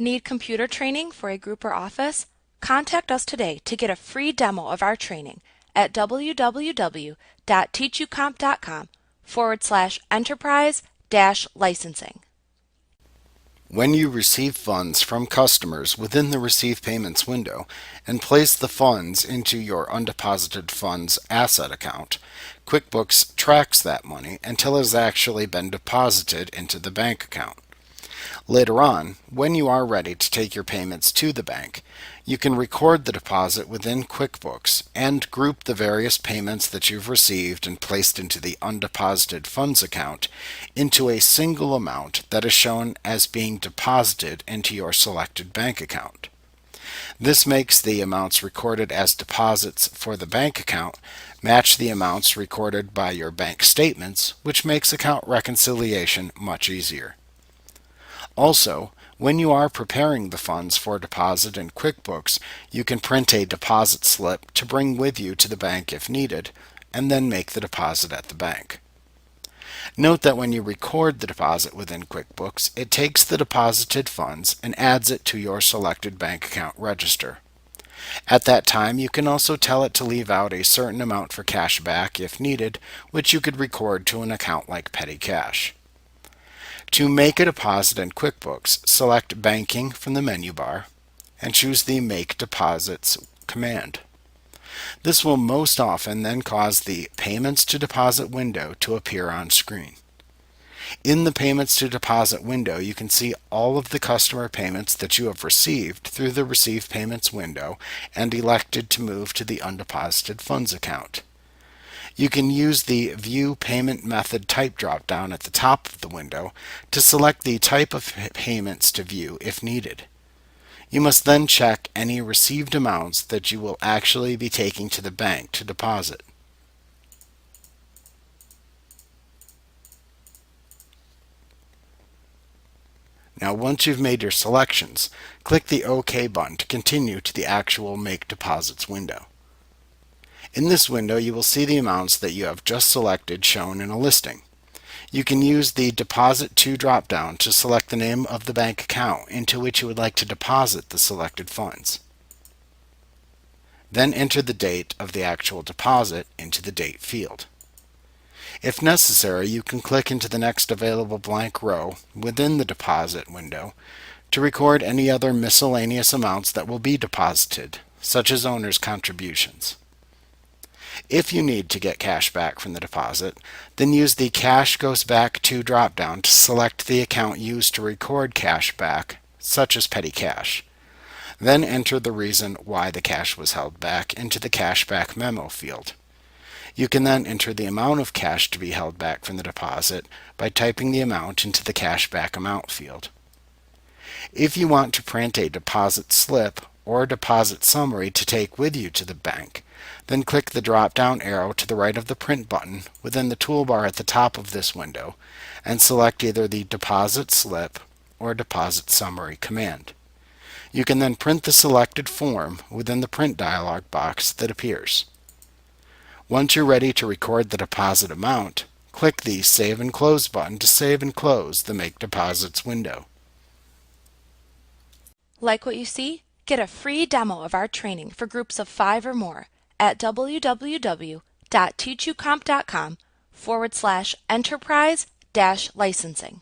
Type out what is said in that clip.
Need computer training for a group or office? Contact us today to get a free demo of our training at www.teachucomp.com/enterprise-licensing. When you receive funds from customers within the Receive Payments window and place the funds into your undeposited funds asset account, QuickBooks tracks that money until it has actually been deposited into the bank account. Later on, when you are ready to take your payments to the bank, you can record the deposit within QuickBooks and group the various payments that you've received and placed into the undeposited funds account into a single amount that is shown as being deposited into your selected bank account. This makes the amounts recorded as deposits for the bank account match the amounts recorded by your bank statements, which makes account reconciliation much easier. Also, when you are preparing the funds for deposit in QuickBooks, you can print a deposit slip to bring with you to the bank if needed, and then make the deposit at the bank. Note that when you record the deposit within QuickBooks, it takes the deposited funds and adds it to your selected bank account register. At that time, you can also tell it to leave out a certain amount for cash back if needed, which you could record to an account like petty cash. To make a deposit in QuickBooks, select Banking from the menu bar and choose the Make Deposits command. This will most often then cause the Payments to Deposit window to appear on screen. In the Payments to Deposit window, you can see all of the customer payments that you have received through the Receive Payments window and elected to move to the undeposited funds account. You can use the View Payment Method type drop-down at the top of the window to select the type of payments to view if needed. You must then check any received amounts that you will actually be taking to the bank to deposit. Now, once you've made your selections, click the OK button to continue to the actual Make Deposits window. In this window, you will see the amounts that you have just selected shown in a listing. You can use the Deposit To drop-down to select the name of the bank account into which you would like to deposit the selected funds. Then enter the date of the actual deposit into the Date field. If necessary, you can click into the next available blank row within the Deposit window to record any other miscellaneous amounts that will be deposited, such as owner's contributions. If you need to get cash back from the deposit, then use the Cash Goes Back To drop-down to select the account used to record cash back, such as petty cash. Then enter the reason why the cash was held back into the Cashback Memo field. You can then enter the amount of cash to be held back from the deposit by typing the amount into the Cashback Amount field. If you want to print a deposit slip or deposit summary to take with you to the bank, then click the drop-down arrow to the right of the Print button within the toolbar at the top of this window and select either the Deposit Slip or Deposit Summary command. You can then print the selected form within the Print dialog box that appears. Once you're ready to record the deposit amount, click the Save and Close button to save and close the Make Deposits window. Like what you see? Get a free demo of our training for groups of 5 or more at www.teachucomp.com/enterprise-licensing.